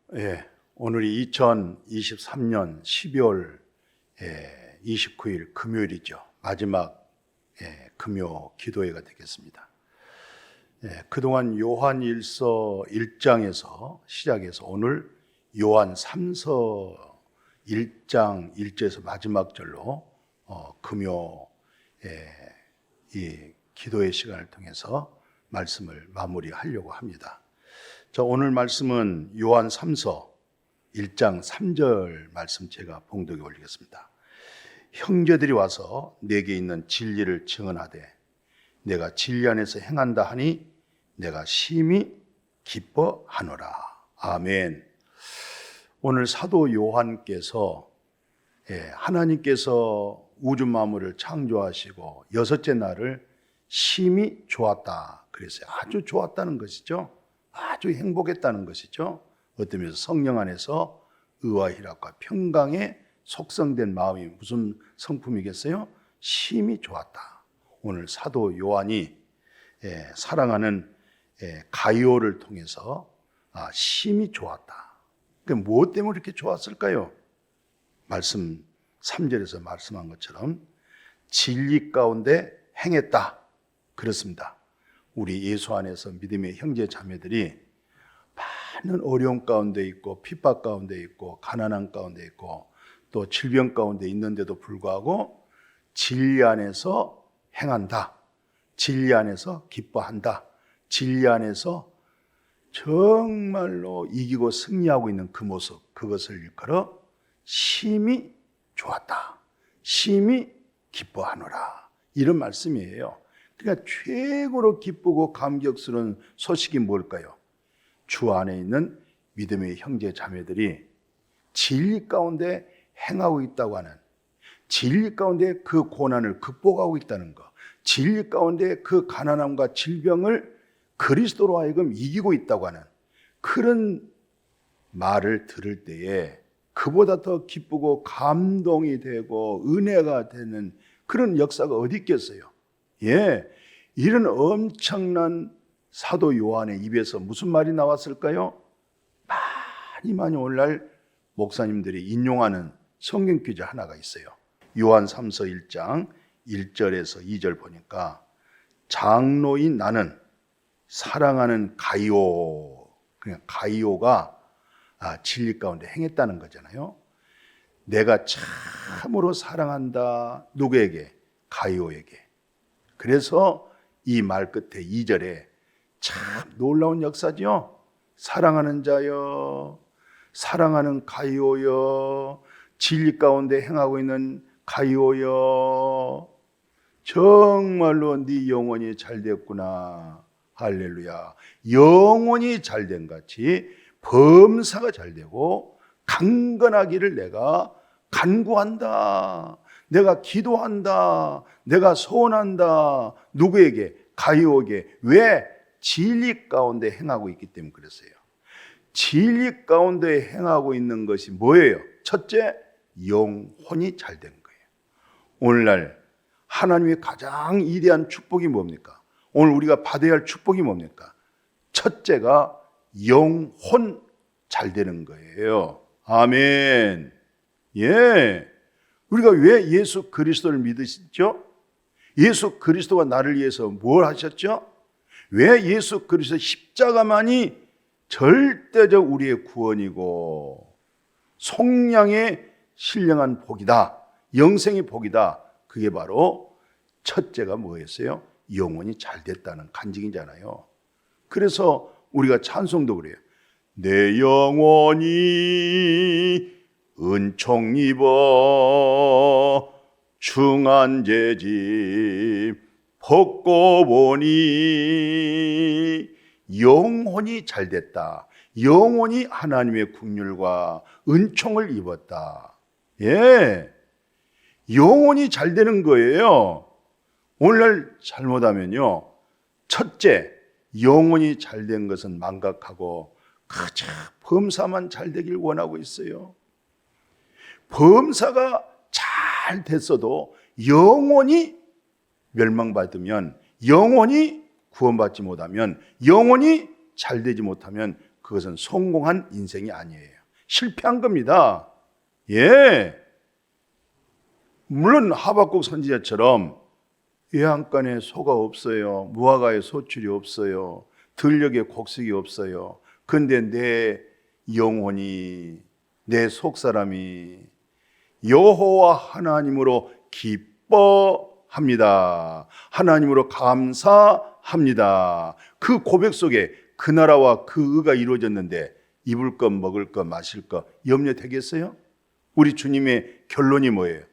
오늘이 2023년 12월 29일 금요일이죠. 마지막 금요 기도회가 되겠습니다. 그동안 요한일서 1장에서 시작해서 오늘 요한 3서 1장 1절에서 마지막 절로 금요 이 기도의 시간을 통해서 말씀을 마무리하려고 합니다. 자, 오늘 말씀은 요한 3서 1장 3절 말씀 제가 봉독에 올리겠습니다. 형제들이 와서 내게 있는 진리를 증언하되 내가 진리 안에서 행한다 하니 내가 심히 기뻐하노라. 아멘. 오늘 사도 요한께서 하나님께서 우주 만물을 창조하시고 여섯째 날을 심히 좋았다 그랬어요. 아주 좋았다는 것이죠. 아주 행복했다는 것이죠. 어떤 면에서 성령 안에서 의와 희락과 평강에 속성된 마음이 무슨 성품이겠어요? 심히 좋았다. 오늘 사도 요한이 사랑하는 가이오를 통해서 심히 좋았다. 그러니까 무엇 때문에 이렇게 좋았을까요? 말씀 3절에서 말씀한 것처럼 진리 가운데 행했다. 그렇습니다. 우리 예수 안에서 믿음의 형제 자매들이 많은 어려움 가운데 있고 핍박 가운데 있고 가난한 가운데 있고 또 질병 가운데 있는데도 불구하고 진리 안에서 행한다. 진리 안에서 기뻐한다. 진리 안에서 정말로 이기고 승리하고 있는 그 모습, 그것을 일컬어 심히 좋았다. 심히 기뻐하노라. 이런 말씀이에요. 그러니까 최고로 기쁘고 감격스러운 소식이 뭘까요? 주 안에 있는 믿음의 형제 자매들이 진리 가운데 행하고 있다고 하는, 진리 가운데 그 고난을 극복하고 있다는 것, 진리 가운데 그 가난함과 질병을 그리스도로 하여금 이기고 있다고 하는 그런 말을 들을 때에 그보다 더 기쁘고 감동이 되고 은혜가 되는 그런 역사가 어디 있겠어요? 이런 엄청난 사도 요한의 입에서 무슨 말이 나왔을까요? 많이 오늘날 목사님들이 인용하는 성경 퀴즈 하나가 있어요. 요한 3서 1장 1절에서 2절 보니까 장로인 나는 사랑하는 가이오, 그냥 가이오가 진리 가운데 행했다는 거잖아요. 내가 참으로 사랑한다. 누구에게? 가이오에게. 그래서 이 말 끝에 2절에 참 놀라운 역사죠. 사랑하는 자여, 사랑하는 가이오여, 진리 가운데 행하고 있는 가이오여, 정말로 네 영혼이 잘됐구나. 할렐루야. 영혼이 잘된 같이 범사가 잘되고 강건하기를 내가 간구한다. 내가 기도한다. 내가 소원한다. 누구에게? 가이오에게. 왜? 진리 가운데 행하고 있기 때문에 그랬어요. 진리 가운데 행하고 있는 것이 뭐예요? 첫째, 영혼이 잘된 거예요. 오늘날 하나님의 가장 위대한 축복이 뭡니까? 오늘 우리가 받아야 할 축복이 뭡니까? 첫째가 영혼 잘 되는 거예요. 아멘. 우리가 왜 예수 그리스도를 믿으시죠? 예수 그리스도가 나를 위해서 뭘 하셨죠? 왜 예수 그리스도 십자가만이 절대적 우리의 구원이고 속량의 신령한 복이다. 영생의 복이다. 그게 바로 첫째가 뭐였어요? 영혼이 잘 됐다는 간증이잖아요. 그래서 우리가 찬송도 그래요. 내 영혼이 은총 입어 중한 죄짐 벗고 보니 영혼이 잘 됐다. 영혼이 하나님의 긍휼과 은총을 입었다. 영혼이 잘 되는 거예요. 오늘날 잘못하면요, 첫째, 영혼이 잘 된 것은 망각하고 그저 범사만 잘 되길 원하고 있어요. 범사가 잘 됐어도 영혼이 멸망받으면, 영혼이 구원받지 못하면, 영혼이 잘 되지 못하면 그 그것은 성공한 인생이 아니에요. 실패한 겁니다. 예. 물론 하박국 선지자처럼 외양간에 소가 없어요. 무화과에 소출이 없어요. 들녘에 곡식이 없어요. 근데 내 영혼이, 내 속사람이 여호와 하나님으로 기뻐합니다. 하나님으로 감사합니다. 그 고백 속에 그 나라와 그 의가 이루어졌는데 입을 것, 먹을 것, 마실 것 염려되겠어요? 우리 주님의 결론이 뭐예요?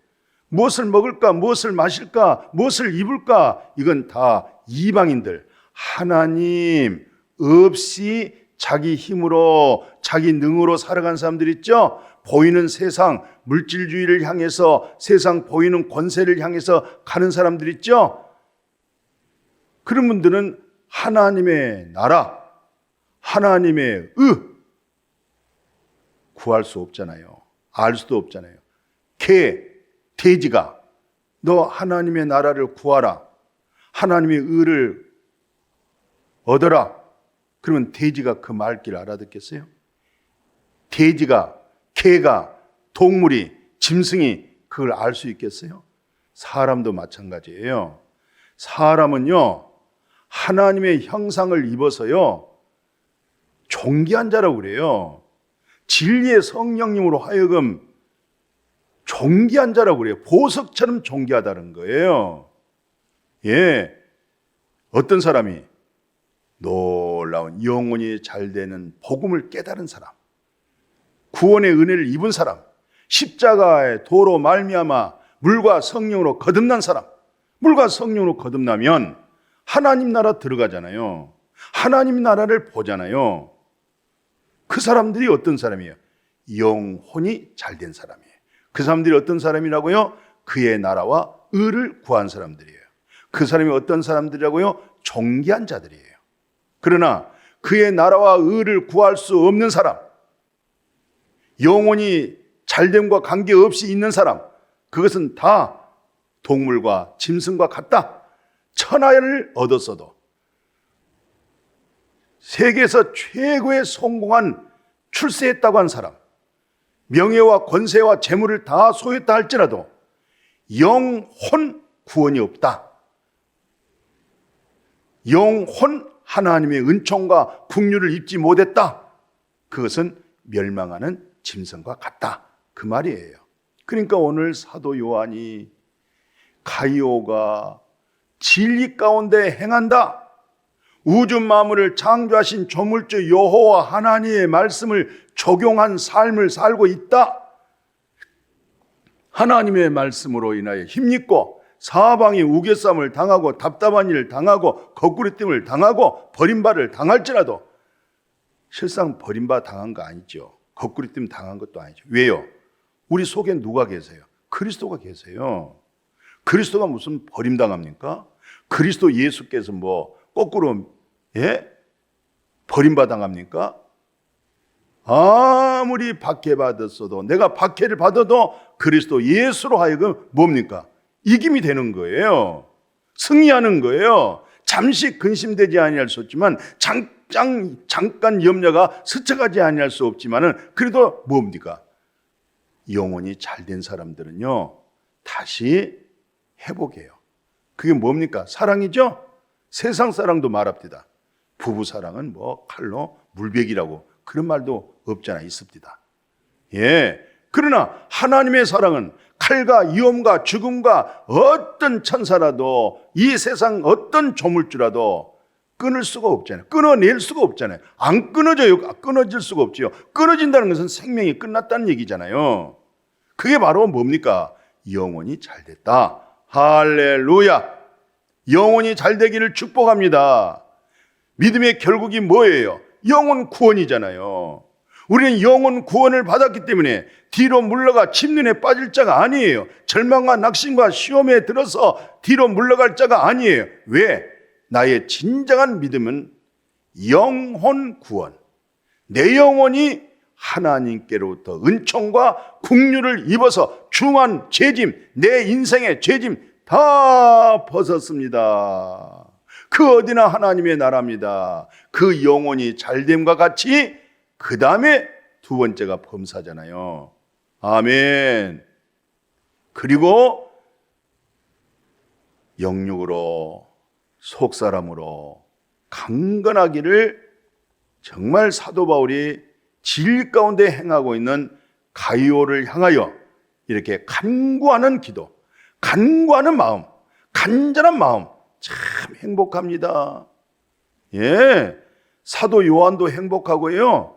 무엇을 먹을까, 무엇을 마실까, 무엇을 입을까? 이건 다 이방인들, 하나님 없이 자기 힘으로, 자기 능으로 살아간 사람들 있죠? 보이는 세상, 물질주의를 향해서, 세상 보이는 권세를 향해서 가는 사람들 있죠? 그런 분들은 하나님의 나라, 하나님의 구할 수 없잖아요. 알 수도 없잖아요. 돼지가 너 하나님의 나라를 구하라, 하나님의 의를 얻어라, 그러면 돼지가 그 말귀를 알아듣겠어요? 돼지가, 개가, 동물이, 짐승이 그걸 알 수 있겠어요? 사람도 마찬가지예요. 사람은요, 하나님의 형상을 입어서요, 존귀한 자라고 그래요. 진리의 성령님으로 하여금 존귀한 자라고 그래요. 보석처럼 존귀하다는 거예요. 예. 어떤 사람이 놀라운 영혼이 잘 되는 복음을 깨달은 사람, 구원의 은혜를 입은 사람, 십자가의 도로 말미암아 물과 성령으로 거듭난 사람, 물과 성령으로 거듭나면 하나님 나라 들어가잖아요. 하나님 나라를 보잖아요. 그 사람들이 어떤 사람이에요? 영혼이 잘 된 사람이에요. 그 사람들이 어떤 사람이라고요? 그의 나라와 의를 구한 사람들이에요. 그 사람이 어떤 사람들이라고요? 존귀한 자들이에요. 그러나 그의 나라와 의를 구할 수 없는 사람, 영혼이 잘됨과 관계없이 있는 사람, 그것은 다 동물과 짐승과 같다. 천하를 얻었어도 세계에서 최고의 성공한 출세했다고 한 사람, 명예와 권세와 재물을 다 소유했다 할지라도 영혼 구원이 없다. 영혼 하나님의 은총과 긍휼을 입지 못했다. 그것은 멸망하는 짐승과 같다. 그 말이에요. 그러니까 오늘 사도 요한이 가이오가 진리 가운데 행한다, 우주 만물을 창조하신 조물주 여호와 하나님의 말씀을 적용한 삶을 살고 있다, 하나님의 말씀으로 인하여 힘입고 사방이 우겨쌈을 당하고 답답한 일을 당하고 거꾸리됨을 당하고 버림받을 당할지라도, 실상 버림받아 당한 거 아니죠. 거꾸리됨 당한 것도 아니죠. 왜요? 우리 속에 누가 계세요? 그리스도가 계세요. 그리스도가 무슨 버림당합니까? 그리스도 예수께서 뭐 거꾸로 버림받아 당합니까? 아무리 박해받았어도, 내가 박해를 받아도 그리스도 예수로 하여금 뭡니까? 이김이 되는 거예요. 승리하는 거예요. 잠시 근심되지 아니할 수 없지만, 잠깐 염려가 스쳐가지 아니할 수 없지만은, 그래도 뭡니까? 영혼이 잘된 사람들은요, 다시 회복해요. 그게 뭡니까? 사랑이죠? 세상 사랑도 말합니다. 부부 사랑은 뭐 칼로 물베기라고 그런 말도 없잖아, 있습니다. 예. 그러나 하나님의 사랑은 칼과 위험과 죽음과 어떤 천사라도, 이 세상 어떤 조물주라도 끊을 수가 없잖아요. 끊어낼 수가 없잖아요. 안 끊어져요. 끊어질 수가 없지요. 끊어진다는 것은 생명이 끝났다는 얘기잖아요. 그게 바로 뭡니까? 영혼이 잘 됐다. 할렐루야. 영혼이 잘 되기를 축복합니다. 믿음의 결국이 뭐예요? 영혼 구원이잖아요. 우리는 영혼 구원을 받았기 때문에 뒤로 물러가 침륜에 빠질 자가 아니에요. 절망과 낙심과 시험에 들어서 뒤로 물러갈 자가 아니에요. 왜? 나의 진정한 믿음은 영혼 구원. 내 영혼이 하나님께로부터 은총과 긍휼을 입어서 중한 죄짐, 내 인생의 죄짐 다 벗었습니다. 그 어디나 하나님의 나라입니다. 그 영혼이 잘됨과 같이 그 다음에 두 번째가 범사잖아요. 아멘. 그리고 영육으로 속사람으로 강건하기를 정말 사도 바울이 진리 가운데 행하고 있는 가이오를 향하여 이렇게 간구하는 기도, 간구하는 마음, 간절한 마음 참 행복합니다. 예, 사도 요한도 행복하고요,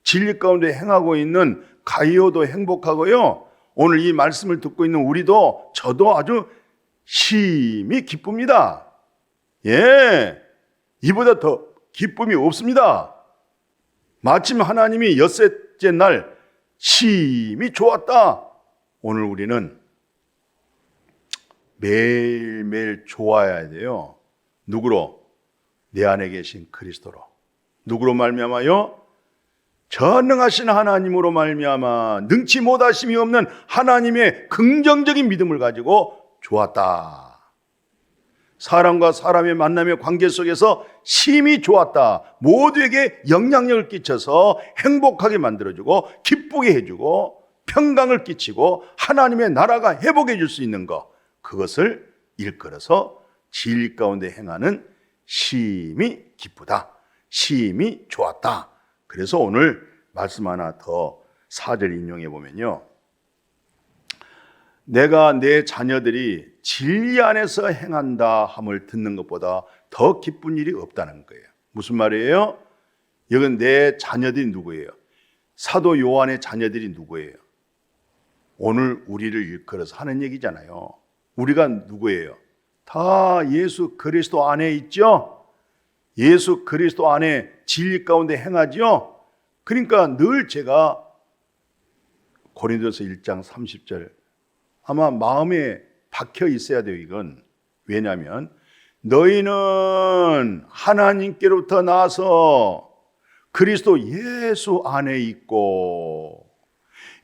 진리 가운데 행하고 있는 가이오도 행복하고요, 오늘 이 말씀을 듣고 있는 우리도 저도 아주 심히 기쁩니다. 예, 이보다 더 기쁨이 없습니다. 마침 하나님이 엿새째 날 심히 좋았다. 오늘 우리는 매일매일 좋아야 돼요. 누구로? 내 안에 계신 그리스도로. 누구로 말미암아요? 전능하신 하나님으로 말미암아 능치 못하심이 없는 하나님의 긍정적인 믿음을 가지고 좋았다. 사람과 사람의 만남의 관계 속에서 심히 좋았다. 모두에게 영향력을 끼쳐서 행복하게 만들어주고 기쁘게 해주고 평강을 끼치고 하나님의 나라가 회복해 줄 수 있는 것, 그것을 일컬어서 진리 가운데 행하는 심히 기쁘다, 심히 좋았다. 그래서 오늘 말씀 하나 더 4절 인용해 보면요, 내가 내 자녀들이 진리 안에서 행한다 함을 듣는 것보다 더 기쁜 일이 없다는 거예요. 무슨 말이에요? 여긴 내 자녀들이 누구예요? 사도 요한의 자녀들이 누구예요? 오늘 우리를 일컬어서 하는 얘기잖아요. 우리가 누구예요? 다 예수 그리스도 안에 있죠? 예수 그리스도 안에 진리 가운데 행하죠? 그러니까 늘 제가 고린도서 1장 30절 아마 마음에 박혀 있어야 돼요. 이건 왜냐하면 너희는 하나님께로부터 나서 그리스도 예수 안에 있고,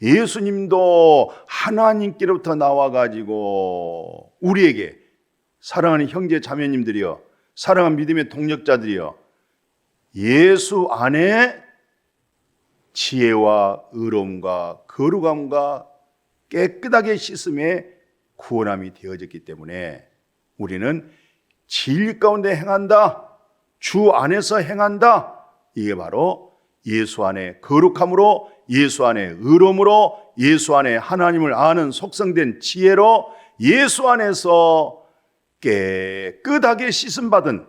예수님도 하나님께로부터 나와가지고 우리에게, 사랑하는 형제 자매님들이여, 사랑하는 믿음의 동력자들이여, 예수 안에 지혜와 의로움과 거룩함과 깨끗하게 씻음에 구원함이 되어졌기 때문에 우리는 진리 가운데 행한다, 주 안에서 행한다. 이게 바로 예수 안에 거룩함으로, 예수 안에 의로움으로, 예수 안에 하나님을 아는 속성된 지혜로, 예수 안에서 깨끗하게 씻음받은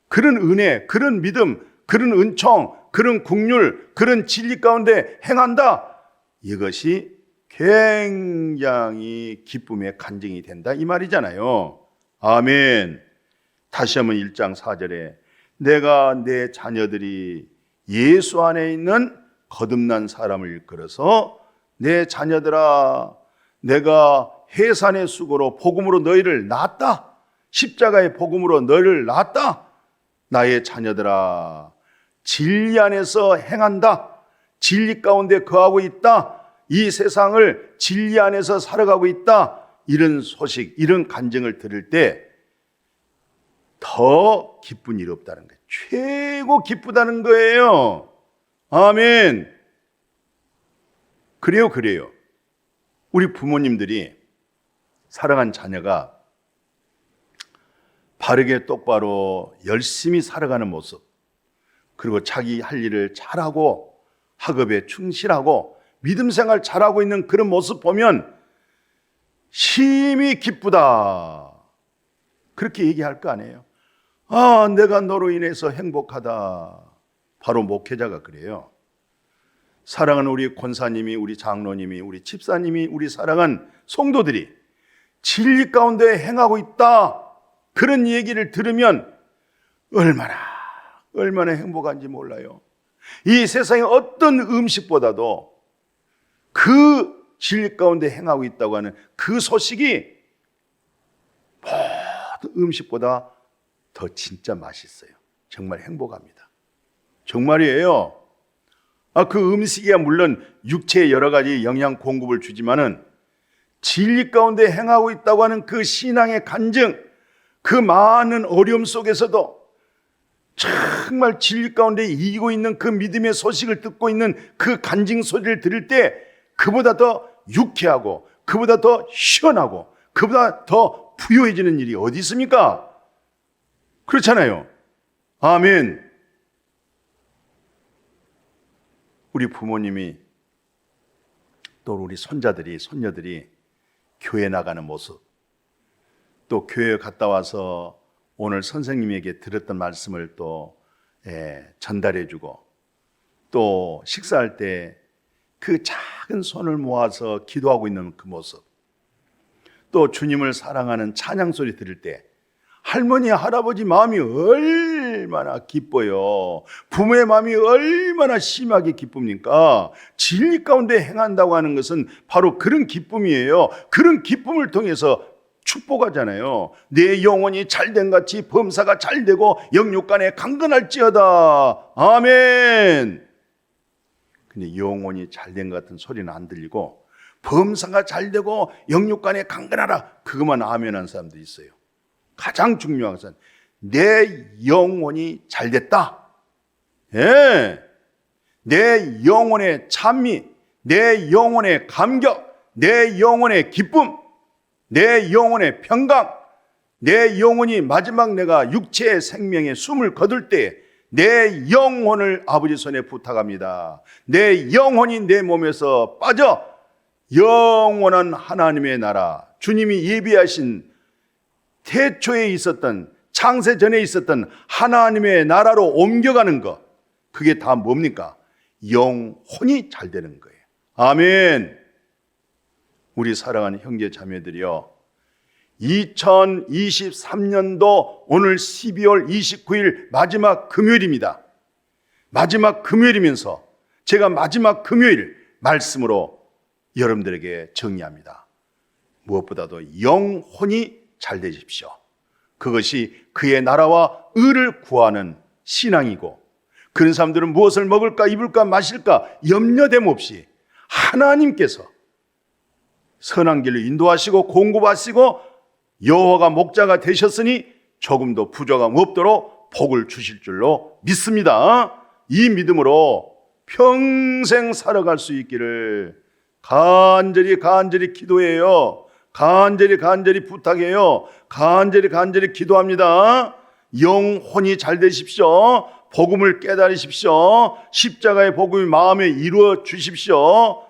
그런 은혜, 그런 믿음, 그런 은총, 그런 국률, 그런 진리 가운데 행한다. 이것이 굉장히 기쁨의 간증이 된다, 이 말이잖아요. 아멘. 다시 한번 1장 4절에 내가 내 자녀들이 예수 안에 있는 거듭난 사람을 일컬어서 내 자녀들아, 내가 해산의 수고로 복음으로 너희를 낳았다. 십자가의 복음으로 너희를 낳았다. 나의 자녀들아, 진리 안에서 행한다. 진리 가운데 거하고 있다. 이 세상을 진리 안에서 살아가고 있다. 이런 소식, 이런 간증을 들을 때 더 기쁜 일이 없다는 거예요. 최고 기쁘다는 거예요. 아멘. 그래요. 우리 부모님들이 사랑한 자녀가 바르게 똑바로 열심히 살아가는 모습, 그리고 자기 할 일을 잘하고 학업에 충실하고 믿음 생활 잘하고 있는 그런 모습 보면 심히 기쁘다, 그렇게 얘기할 거 아니에요. 아, 내가 너로 인해서 행복하다. 바로 목회자가 그래요. 사랑하는 우리 권사님이, 우리 장로님이, 우리 집사님이, 우리 사랑한 성도들이 진리 가운데 행하고 있다, 그런 얘기를 들으면 얼마나 행복한지 몰라요. 이 세상의 어떤 음식보다도 그 진리 가운데 행하고 있다고 하는 그 소식이 모든 음식보다 더 진짜 맛있어요. 정말 행복합니다. 정말이에요. 그 음식이야 물론 육체에 여러 가지 영양 공급을 주지만은 진리 가운데 행하고 있다고 하는 그 신앙의 간증, 그 많은 어려움 속에서도 정말 진리 가운데 이기고 있는 그 믿음의 소식을 듣고 있는 그 간증 소리를 들을 때 그보다 더 유쾌하고 그보다 더 시원하고 그보다 더 부유해지는 일이 어디 있습니까? 그렇잖아요. 아멘. 우리 부모님이 또 우리 손자들이 손녀들이 교회 나가는 모습, 또 교회 갔다 와서 오늘 선생님에게 들었던 말씀을 또 전달해주고, 또 식사할 때 그 작은 손을 모아서 기도하고 있는 그 모습, 또 주님을 사랑하는 찬양 소리 들을 때 할머니 할아버지 마음이 얼마나 기뻐요. 부모의 마음이 얼마나 심하게 기쁩니까? 진리 가운데 행한다고 하는 것은 바로 그런 기쁨이에요. 그런 기쁨을 통해서 축복하잖아요. 내 영혼이 잘된 같이 범사가 잘되고 영육간에 강건할지어다. 아멘. 근데 영혼이 잘된 것 같은 소리는 안 들리고 범사가 잘되고 영육간에 강건하라, 그것만 아멘한 사람도 있어요. 가장 중요한 것은 내 영혼이 잘됐다. 예. 내 영혼의 찬미, 내 영혼의 감격, 내 영혼의 기쁨, 내 영혼의 평강, 내 영혼이 마지막 내가 육체의 생명의 숨을 거둘 때 내 영혼을 아버지 손에 부탁합니다. 내 영혼이 내 몸에서 빠져 영원한 하나님의 나라, 주님이 예비하신 태초에 있었던, 창세 전에 있었던 하나님의 나라로 옮겨가는 것, 그게 다 뭡니까? 영혼이 잘 되는 거예요. 아멘. 우리 사랑하는 형제 자매들이여, 2023년도 오늘 12월 29일 마지막 금요일입니다. 마지막 금요일이면서 제가 마지막 금요일 말씀으로 여러분들에게 정리합니다. 무엇보다도 영혼이 잘 되십시오. 그것이 그의 나라와 의를 구하는 신앙이고, 그런 사람들은 무엇을 먹을까 입을까 마실까 염려됨 없이 하나님께서 선한 길로 인도하시고 공급하시고 여호와가 목자가 되셨으니 조금도 부족함 없도록 복을 주실 줄로 믿습니다. 이 믿음으로 평생 살아갈 수 있기를 간절히 기도해요. 간절히 부탁해요. 간절히 기도합니다. 영혼이 잘 되십시오. 복음을 깨달으십시오. 십자가의 복음이 마음에 이루어 주십시오.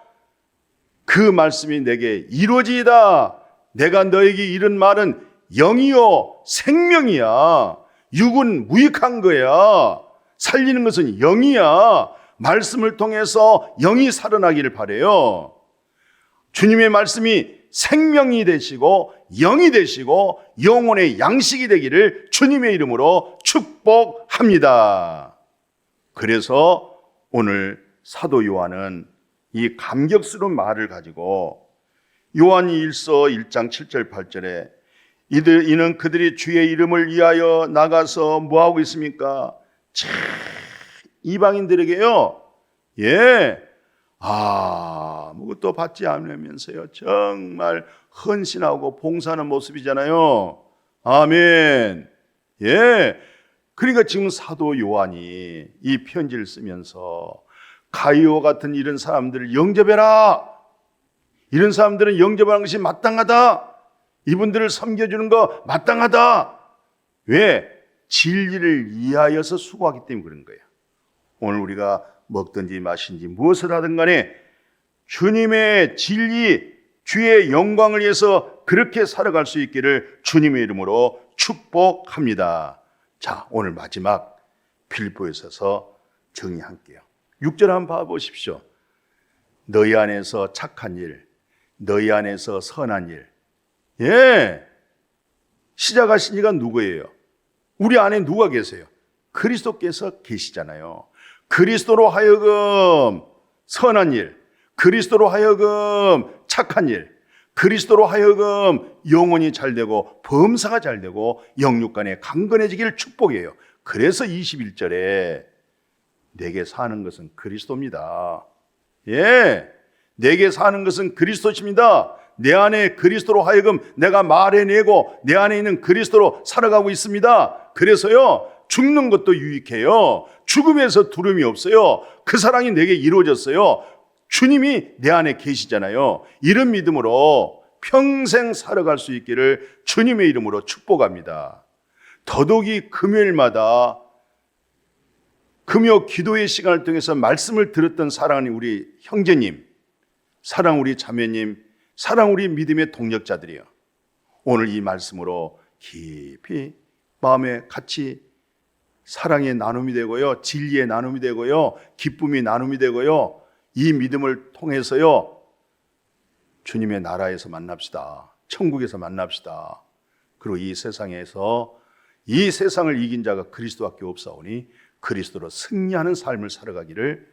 그 말씀이 내게 이루어지이다. 내가 너에게 이른 말은 영이요 생명이야. 육은 무익한 거야. 살리는 것은 영이야. 말씀을 통해서 영이 살아나기를 바라요. 주님의 말씀이 생명이 되시고 영이 되시고 영혼의 양식이 되기를 주님의 이름으로 축복합니다. 그래서 오늘 사도 요한은 이 감격스러운 말을 가지고 요한 1서 1장 7절 8절에 이는 그들이 주의 이름을 위하여 나가서 뭐하고 있습니까? 이방인들에게요, 아무것도 받지 않으면서요 정말 헌신하고 봉사하는 모습이잖아요. 아멘. 그러니까 지금 사도 요한이 이 편지를 쓰면서 가이오 같은 이런 사람들을 영접해라. 이런 사람들은 영접하는 것이 마땅하다. 이분들을 섬겨주는 거 마땅하다. 왜? 진리를 이해하여서 수고하기 때문에 그런 거예요. 오늘 우리가 먹든지 마신지 무엇을 하든 간에 주님의 진리, 주의 영광을 위해서 그렇게 살아갈 수 있기를 주님의 이름으로 축복합니다. 자, 오늘 마지막 빌립보에 있어서 정리할게요. 6절 한번 봐보십시오. 너희 안에서 착한 일, 너희 안에서 선한 일. 시작하신 이가 누구예요? 우리 안에 누가 계세요? 그리스도께서 계시잖아요. 그리스도로 하여금 선한 일, 그리스도로 하여금 착한 일, 그리스도로 하여금 영혼이 잘되고 범사가 잘되고 영육간에 강건해지기를 축복해요. 그래서 21절에 내게 사는 것은 그리스도입니다. 내게 사는 것은 그리스도십니다. 내 안에 그리스도로 하여금 내가 말해내고 내 안에 있는 그리스도로 살아가고 있습니다. 그래서요 죽는 것도 유익해요. 죽음에서 두려움이 없어요. 그 사랑이 내게 이루어졌어요. 주님이 내 안에 계시잖아요. 이런 믿음으로 평생 살아갈 수 있기를 주님의 이름으로 축복합니다. 더더욱이 금요일마다 금요 기도의 시간을 통해서 말씀을 들었던 사랑하는 우리 형제님, 사랑 우리 자매님, 사랑 우리 믿음의 동력자들이요, 오늘 이 말씀으로 깊이 마음에 같이 사랑의 나눔이 되고요, 진리의 나눔이 되고요, 기쁨이 나눔이 되고요, 이 믿음을 통해서요 주님의 나라에서 만납시다. 천국에서 만납시다. 그리고 이 세상에서 이 세상을 이긴 자가 그리스도밖에 없사오니 그리스도로 승리하는 삶을 살아가기를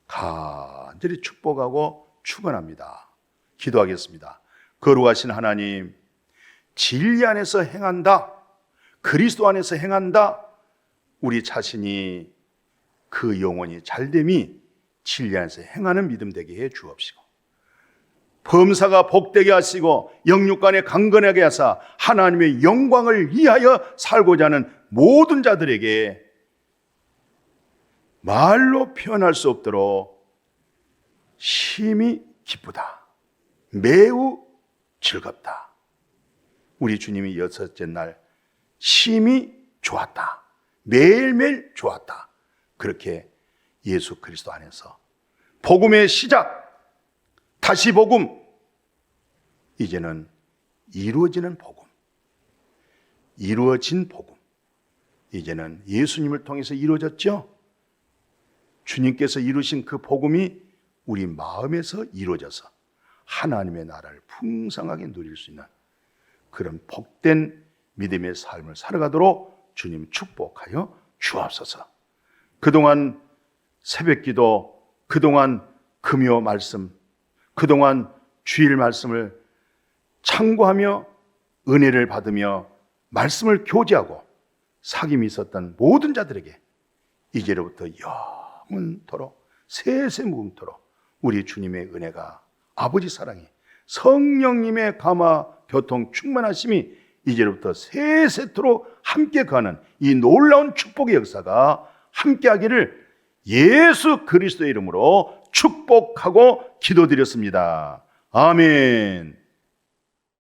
간절히 축복하고 축원합니다. 기도하겠습니다. 거룩하신 하나님, 진리 안에서 행한다, 그리스도 안에서 행한다, 우리 자신이 그 영혼이 잘됨이 진리 안에서 행하는 믿음 되게 해 주옵시고, 범사가 복되게 하시고 영육간에 강건하게 하사 하나님의 영광을 위하여 살고자 하는 모든 자들에게 말로 표현할 수 없도록 심히 기쁘다, 매우 즐겁다, 우리 주님이 여섯째 날 심히 좋았다, 매일매일 좋았다, 그렇게 예수 그리스도 안에서 복음의 시작, 다시 복음, 이제는 이루어지는 복음, 이루어진 복음, 이제는 예수님을 통해서 이루어졌죠. 주님께서 이루신 그 복음이 우리 마음에서 이루어져서 하나님의 나라를 풍성하게 누릴 수 있는 그런 복된 믿음의 삶을 살아가도록 주님 축복하여 주옵소서. 그동안 새벽기도, 그동안 금요 말씀, 그동안 주일 말씀을 참고하며 은혜를 받으며 말씀을 교제하고 사귐이 있었던 모든 자들에게 이제로부터 영원토록 세세무궁토록 우리 주님의 은혜가, 아버지 사랑이, 성령님의 감화 교통 충만하심이 이제로부터 세세토록 함께 가는 이 놀라운 축복의 역사가 함께하기를 예수 그리스도의 이름으로 축복하고 기도드렸습니다. 아멘.